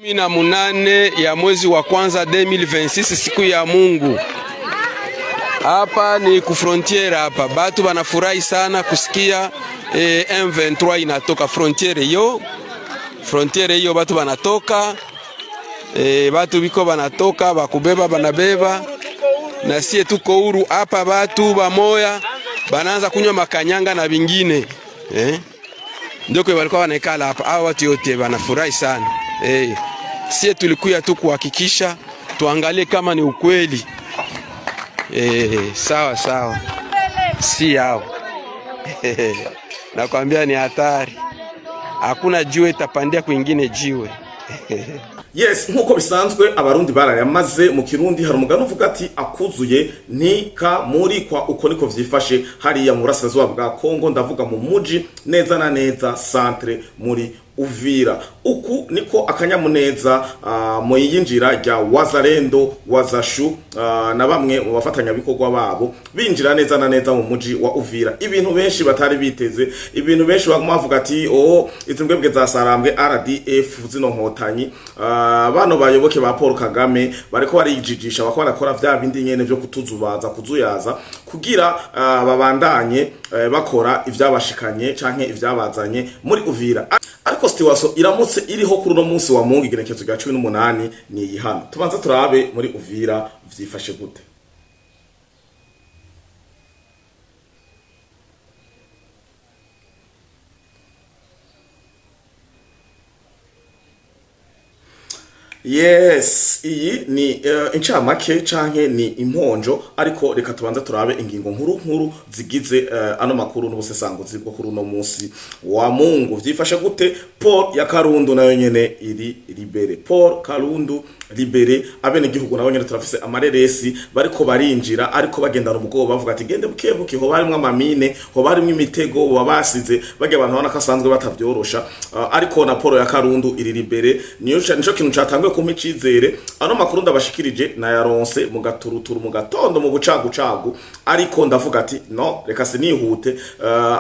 18 ya mwezi wa kwanza 2026 siku ya Mungu. Hapa ni ku frontiere hapa. Batu banafurahi sana kusikia M23 inatoka frontiere hiyo batu banatoka batu biko banatoka bakubeba banabeba na sie tuko huru hapa. Batu bamoya banaanza kunywa makanyanga na vingine ndio kwa walikuwa wanaikala hapa. Hao watu yote banafurahi sana. Sie tulikuya tu kuhakikisha tuangalie kama ni ukweli. Sawa si yao. Nakwambia ni hatari, hakuna jiwe itapandia kwingine jiwe. Yes, nkuko bisanzwe abarundi barayamaze. Mu Kirundi hari umugani uvuga ati akuzuye ntika muri kwa uko niko vyifashe hariya mu burasirazuba bwa Kongo, ndavuga mu muji neza na neza centre muri Uvira. Uku niko akanyamuneza mu yinjira rya Wazalendo Wazashu na bamwe mu bafatanya bikorwa babo binjira neza na neza mu muji wa Uvira. Ibintu benshi batari biteze, ibintu benshi bavuga ati izimbwebwe za Sarambwe RDF zino nkotanyi, bano bayoboke ba Paul Kagame bariko barijijisha bakora vya bindi nyene byo kutuzubaza kuzuyaza kugira babandanye bakora ivyabashikanye canke ivyabazanye muri Uvira. Ariko stiwaso iramutse iriho kuri no munsi wa Mungu igenekezo rya 18 ni ihano. Tubanza turabe muri Uvira vyifashe gute. Yes, iyi ni incamake canke ni imponjo, ariko reka tubanza turabe ingingo nkuru zigize ano makuru n'ubusesanguzi bwo kuri no munsi wa Mungu. Vyifashe gute? Paul ya Karundu nayo nyene iri libere. Paul Karundu libere. Abene gihugu nayo nyene turafise amareresi bariko barinjira ariko bagendana ubwoba bavuga ati gende bukebuke, ho barimwe amamine, ho barimwe imitego babasize bage abantu bana kasanzwe batavyorosha. Ariko na Paul ya Karundu iri libere. Nico kintu catangwe kumicizere. Ano makuru ndabashikirije na yaronse mu gaturuturu mu gatondo mu bucagucagu, ariko ndavuga ati no reka sinihute.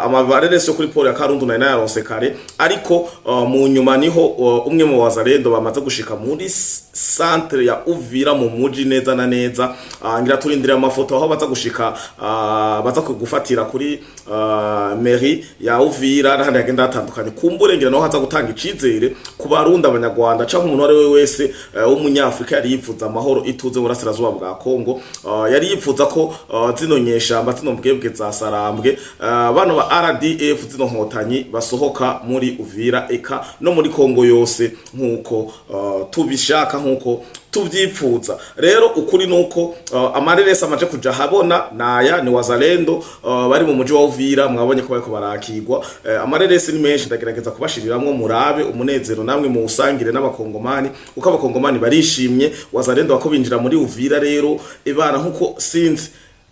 Amabareresi yo kuri Paul ya Karundu na yaronse kare, ariko mu nyuma niho umwe mu Wazalendo bamaze gushika muri centre ya Uvira mu muji neza na neza. Ngira turindira amafoto aho baza gushika, baza kugufatira kuri mairie ya Uvira n'ahandi hagenda hatandukanye. Kumbure ngira no haza gutanga icizere ku Barundi, Abanyarwanda canke umuntu ari we wese w'umunyafrika yari yifuza amahoro ituze mu burasirazuba bwa Kongo. Yari yifuza ko zino nyeshamba zino mbwebwe za Sarambwe, bano ba RDF zino nkotanyi basohoka muri Uvira eka no muri Kongo yose nkuko tubishaka, nkuko tuvyipfuza. Rero ukuri nuko amareresi amaje kuja habona naya ni Wazalendo bari mu muji wa Uvira. Mwabonye ko bariko barakigwa. Amareresi ni menshi, ndagerageza kubashiriramwo murabe umunezero namwe mu usangire n'abakongomani uko abakongomani barishimye Wazalendo bako binjira muri Uvira. Rero ibana nkuko sinzi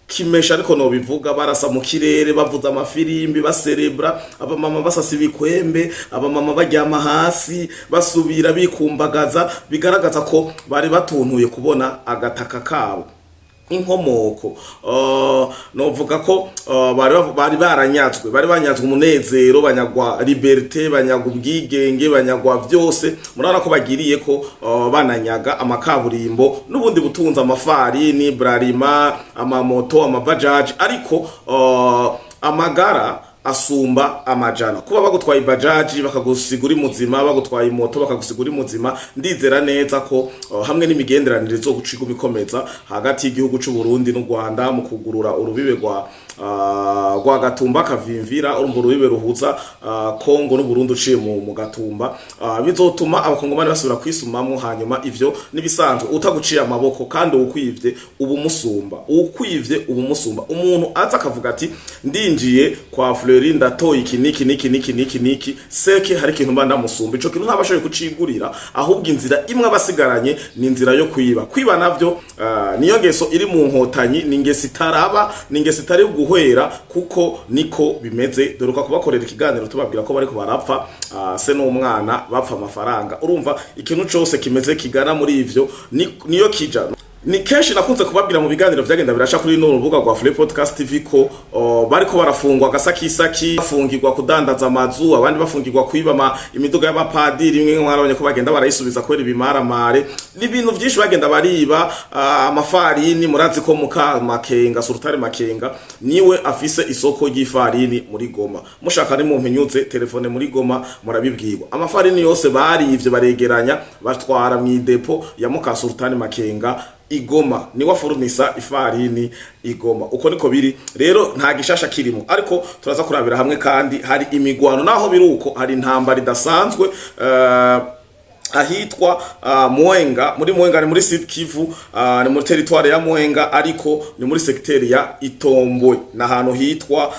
kimesha ariko no bivuga barasa mu kirere bavuza amafirimbi baserebra, abamama basasa ibikwembe, abamama baryama hasi basubira bikumbagaza, bigaragaza ko bari batuntuye kubona agataka kabo inkomoko. Novuga ko bari baranyazwe, bari banyazwe umunezero, banyagwa liberté, banyagwa ubwigenge, banyagwa vyose. Murana ko bagiriye ko bananyaga amakaburimbo n'ubundi butunza amafarini, brarima, amamoto, amabajaji, ariko amagara asumba amajana. Kuba bagutwaye bajaji bakagusigura muzima, bagutwaye moto bakagusigura muzima, ndizera neza ko hamwe n'imigenderanire zo guciga bikomeza hagati y'igihugu cy'u Burundi n'u Rwanda mu kugurura urubibe rwa Gatumba Kavimvira, urumva urubibe ruhuza Kongo n'u Burundi uciye mu Gatumba, bizotuma abakongomani basubira kwisumamwo. Hanyuma ivyo nibisanzwe utaguciye amaboko kandi ukwivye ubumusumba, umuntu aza akavuga ati ndinjiye kwa Fleurinda toyi niki seke hari kintu mba ndamusumba. Ico kintu ntabashoye kucigurira, ahubwo inzira imwe abasigaranye ni inzira yo kwiba navyo. Niyo ngeso iri mu nkotanyi, ni ngesi taraba, ni ngesi tari guhwera, kuko niko bimeze. Doroka kubakorera ikiganiro tubabwira ko bariko barapfa se n'umwana bapfa amafaranga. Urumva ikintu cyose kimeze kigana muri ivyo niyo kija. ni kenshi nakunze kubabwira mu biganiro vyagenda birasha kuri no rubuga rwa Free Podcast TV ko bariko barafungwa gasakisaki, bafungirwa kudandaza amazu, abandi bafungirwa kwiba imiduga y'abapadiri, imwe mwarabonye ko bagenda barayisubiza kwera ibimaramare, n'ibintu byinshi bagenda bariba, amafarini murazi ko muka Makenga Sultani Makenga niwe afise isoko ry'ifarini muri Goma. Mushaka ni mu mpenyuze telefone muri Goma murabibwirwa. Amafarini yose barivye baregeranya batwara mu depo ya muka Sultani Makenga Igoma, ni wafurunisa ifarini Igoma. Uko niko biri rero, nta gishasha kirimo, ariko turaza kurabira hamwe kandi hari imigwano naho biruko, hari intambara idasanzwe ahitwa Mwenga, muri Mwenga ni muri Sud Kivu, ni muri territoire ya Mwenga, ariko ni muri secteur ya Itombwe, na hano hitwa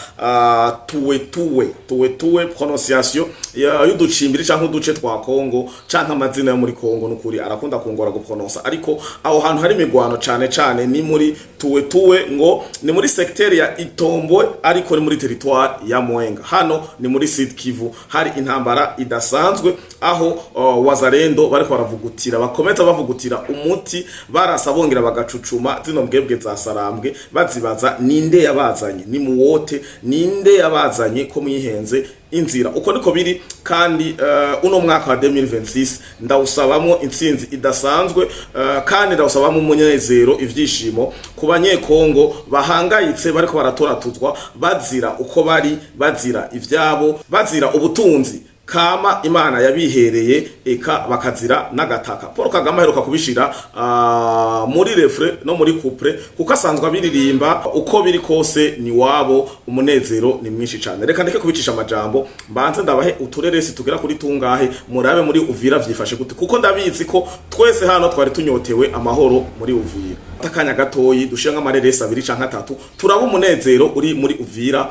tuwe prononciation y'uducimbiri canke uduce twa Kongo canke amazina yo muri Kongo, nukuri arakunda kungora guprononsa, ariko aho hantu hari imigwano cane ni muri tuwe ngo ni muri secteur ya Itombwe, ariko ni muri territoire ya Mwenga. Hano ni muri Sud Kivu, hari intambara idasanzwe aho wazarendo bariko baravugutira, bakomeza bavugutira umuti, barasa bongera bagacucuma zino mbwebwe za Sarambwe, bazibaza ninde yabazanye, ni muwote ninde yabazanye ko mwihenze inzira. Uko niko biri kandi uno mwaka wa 2026 ndawusabamwo intsinzi idasanzwe, kandi ndawusabamwo umunezero, ivyishimo ku banyekongo bahangayitse bariko baratoratuzwa, bazira uko bari, bazira ivyabo, bazira ubutunzi kama Imana yabihereye, eka bakazira n'agataka. Paul Kagame aheruka kubishira muri refre no muri couple, kuko asanzwe abiririmba uko biri kose ni wabo, umunezero ni mwinshi cyane. Reka ndeke kubicisha amajambo, mbanze ndabahe utureresi tugera kuri tungahe, murabe muri Uvira vyifashe gute, kuko ndabizi ko twese hano twari tunyotewe amahoro muri Uvira. Takanya gatoyi dushinga amareresi 2 canke 3, turaba umunezero uri muri Uvira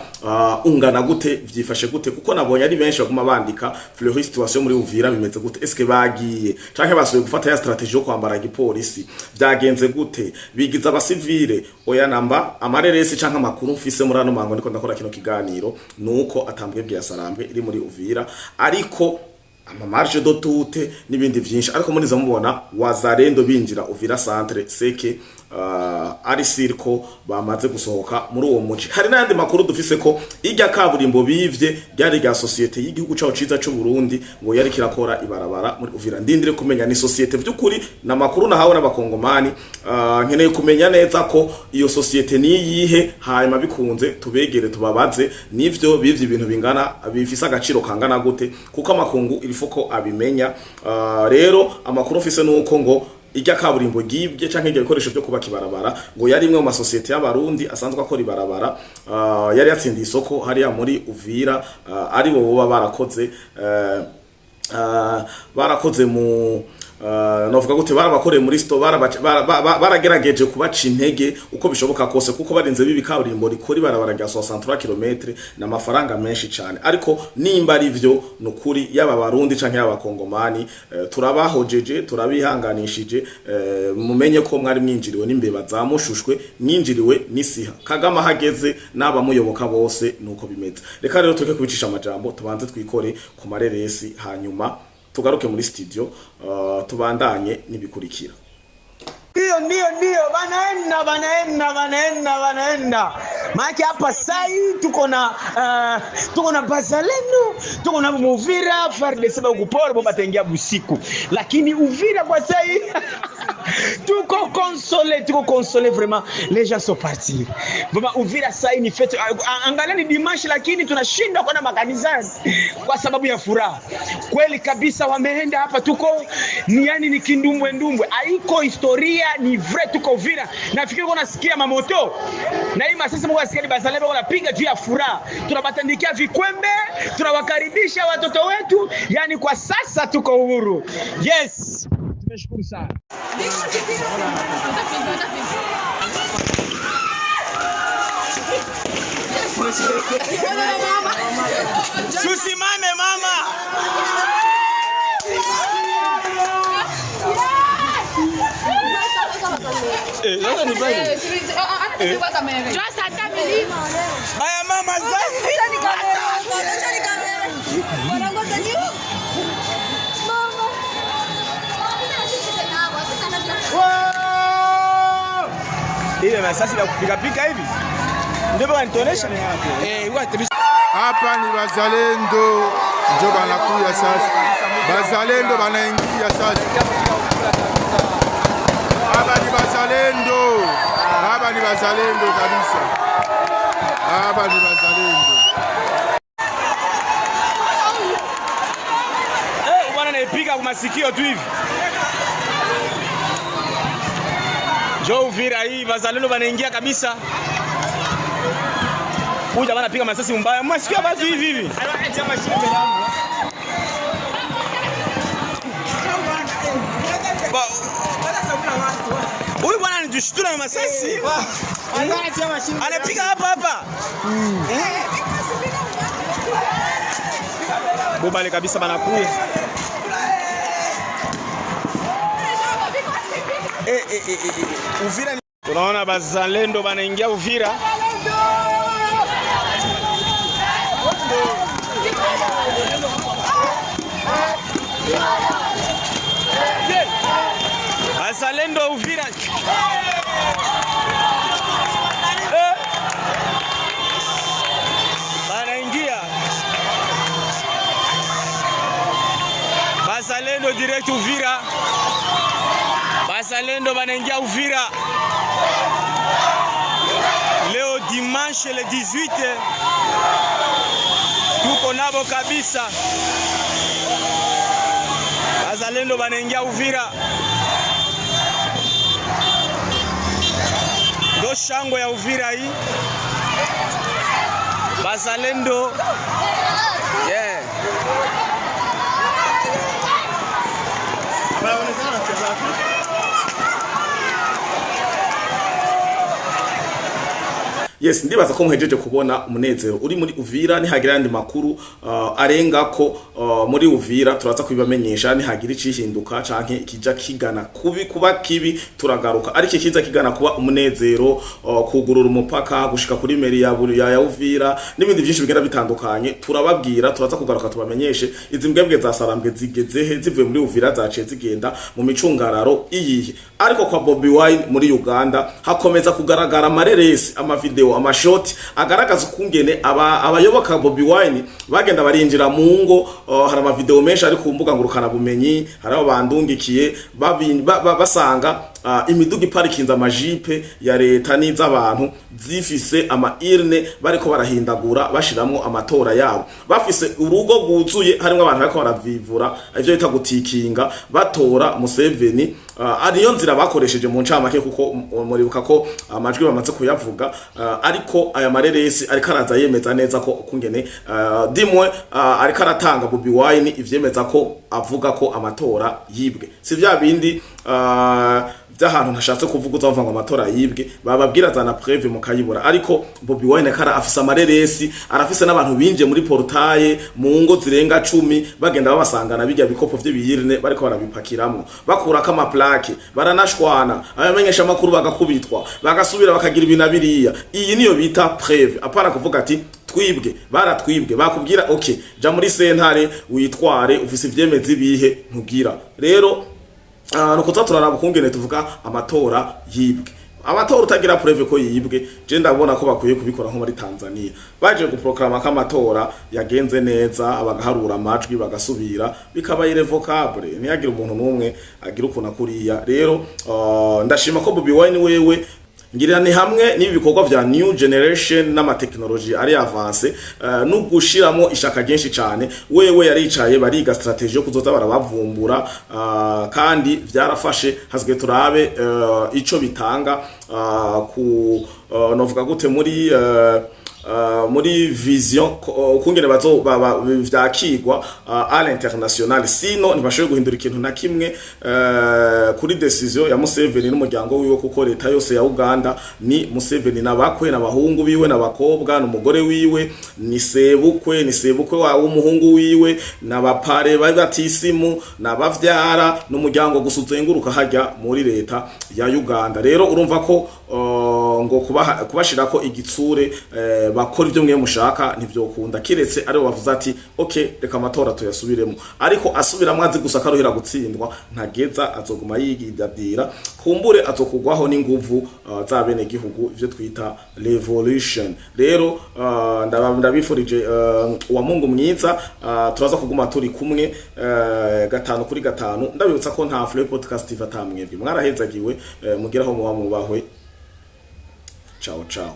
ungana gute, vyifashe gute, kuko nabonye ari benshi baguma bandika Fleury situation muri Uvira bimeze gute, eske bagiye canke basuye gufata ya strategie yo kwambara igipolisi, byagenze gute, bigiza abasivile. Oya namba amareresi canke amakuru mfise muri ano mango ndiko ndakora kino kiganiro nuko atambwebwe ya Sarambwe iri muri Uvira, ariko amamarge do tute nibindi vyinshi, ariko muniza mubona wazarendo binjira Uvira centre seke ari sirko bamaze gusohoka muri uwo muci. Hari n'andi makuru dufise ko irya kaburimbo bivye ryari rya societe y'igihugu cyaho ciza cyo Burundi, ngo yari kirakora ibarabara muri Uvira. Ndindire kumenya ni societe vy'ukuri, na makuru nahawe n'abakongomani, nkeneye kumenya neza ko iyo societe ni yihe, hanyuma bikunze tubegere tubabaze nivyo bivye ibintu bingana, bifisa agaciro kangana gute, kuko amakungu ilifoko abimenya. Rero amakuru mfise nuko ngo irya kaburimbo gibye canke iryo bikoresho byo kubaka ibarabara ngo yari imwe mu masosiyete y'abarundi asanzwe akora ibarabara, yari yatsindiye isoko hariya muri Uvira, ari bo boba barakoze mu novuga gute barabakoreye muri sto, baragerageje kubaca intege uko bishoboka kose, kuko barinze bibi kaburimbo rikora ibarabara rya 63 km na mafaranga menshi cyane. Ariko nimba ari byo nukuri yaba barundi canke yaba kongomani, turabahojeje, turabihanganishije, mumenye ko mwari mwinjiriwe n'imbeba zamushushwe, mwinjiriwe n'isiha. Kagama hageze naba muyoboka bose nuko bimeze. Reka rero tuke kubicisha amajambo, tubanze twikore ku mareresi, hanyuma tugaruke muri studio tubandanye nibikurikira. Ndio wanaenda maana hapa sai tuko na Bazalendo, tuko na Uvira FARDC kupora bomba tengia busiku, lakini Uvira kwa sai tuko consolé vraiment, les gens sont partis vraiment. Uvira sai ni fete, angalia ni dimanche, lakini tunashinda kwa na makanisani kwa sababu ya furaha kweli kabisa. Wameenda hapa, tuko ni yani ni kindumbwe, haiko historia, ni vrai. Tuko Uvira, nafikiri kuna sikia mamoto na hii sasa mko asikia Bazalendo wanapiga juu ya furaha, tunabatandikia vikwembe, tunawakaribisha watoto wetu, yani kwa sasa tuko huru. Yes, tumeshukuru sana. Susimame mama. Nani ni bani? Just atamili. Haya mama zai. Acha ni kamera. Wanangoja ni. Mama. Ile masasi ya kupiga pika hivi. Ndio wanitonesha. Hapa ni wazalendo ndio wanakuja sasa. Wazalendo wanaingia sasa. Hapa ni wazalendo. Hapa ni wazalendo kabisa. Hapa ni wazalendo. Bwana anaipiga kwa masikio tu hivi. Jo Uvira hii wazalendo wanaingia kabisa. Huyu jamaa anapiga masasi mbaya. Msikia basi hivi hivi. Huyu bwana anajishtua na masasi. Anapiga hapa hapa. Bobale kabisa banakuya. Uvira tunaona bazalendo banaingia Uvira. Bazalendo Uvira. Banaingia. Bazalendo direct Uvira. Bazalendo banaingia Uvira. Leo dimanche le 18 tuko nabo kabisa. Bazalendo banaingia Uvira. Ndo shangwe ya Uvira hii. Bazalendo. Yeah. Yes, ndibaza ko muhejeje kubona umunezero uri muri Uvira. Nihagira andi makuru arenga ko muri Uvira turaza kubibamenyesha. Nihagira icihinduka canke ikija kigana kubi kuba kibi turagaruka, ariko kiza kigana kuba umunezero, kugurura umupaka gushika kuri meri ya Uvira n'ibindi byinshi bigera bitandukanye turababwira. Turaza kugaruka tubamenyeshe izi mbwebwe za Sarambwe zigezehe zivuye muri Uvira zaciye zigenda mu micungararo iyihe. Ariko kwa Bobi Wine muri Uganda hakomeza kugaragara amareresi, amavideo, amashoti agaragaza ukungene abayoboka Bobi Wine bagenda barinjira mu ngo. Hari amavideo menshi ari ku mbuga ngurukana bumenyi, hari abandungikiye basanga imiduga iparikinze amajipe ya leta n'iz'abantu zifise ama irne bariko barahindagura bashiramo amatora yabo, bafise urugo rwuzuye harimo abantu bariko baravivura ivyo bita gutikinga batora Museveni. Ariyo nzira bakoresheje mu ncamake kuko muribuka ko amajwi bamaze kuyavuga, ariko aya mareresi ariko araza yemeza neza ko kungene dimwe ariko aratanga Bobi Wine ivyemeza ko avuga ko amatora yibwe. Si vya bindi by'ahantu ntashatse kuvuga uzava ngo amatora yibwe bababwira zana preve mukayibura. Ariko Bobi Wine kara afise amareresi, arafise n'abantu binje muri portail mu ngo zirenga 10 bagenda babasangana bijya bikopo vy'ibiyirne bariko barabipakiramo bakura kama plaque baranashwana abamenyesha makuru bagakubitwa bagasubira bakagira ibinabiriya. Iyi niyo bita preve, apana kuvuga ati twibwe baratwibwe bakubwira okay ja muri sentare witware ufise ivyemezi bihe ntugira. Rero nuko turaraba kungene tuvuga amatora yibwe. Amatora utagira preve ko yibwe je ndabona ko bakwiye kubikora nko muri Tanzania baje guprograma ko amatora yagenze neza abagaharura amajwi bagasubira bikaba irrevocable ntiyagira umuntu numwe agira ukuna kuriya. Rero ndashima ko Bobi Wine wewe ngirira ni hamwe n'ibikorwa vya new generation n'amateknology ari avance no gushiramo ishaka ryinshi cyane. Wewe yaricaye bariga strategy yo kuzoza barabavumbura kandi vyarafashe hazwe turabe ico bitanga ku novuga gute muri vision ukungene bazo vyakigwa à l'international. Sino ntibashoboye guhindura ikintu na kimwe kuri decision ya Museveni n'umuryango wiwe, kuko leta yose ya Uganda ni Museveni nabakwe n'abahungu biwe n'abakobwa n'umugore wiwe ni sebukwe wa umuhungu wiwe n'abapare batisimu n'abavyara n'umuryango gusuzenguruka hajya muri leta ya Uganda. Rero urumva ko ngo kuba kubashirako igitsure bakora ibyo mwe mushaka ntivyokunda kiretse ari bavuze ati okay reka amatora tuyasubiremo ariko asubiramo azi gusa karuhira gutsindwa ntageza azoguma yigidadira kumbure azokugwaho n'inguvu za bene gihugu ivyo twita revolution rero ndabifurije wa Mungu mwiza turaza kuguma turi kumwe 5 kuri 5 ndabibutsa ko nta Free Podcast iva tamwebwe mwarahezagiwe mugeraho muba mubahwe ciao ciao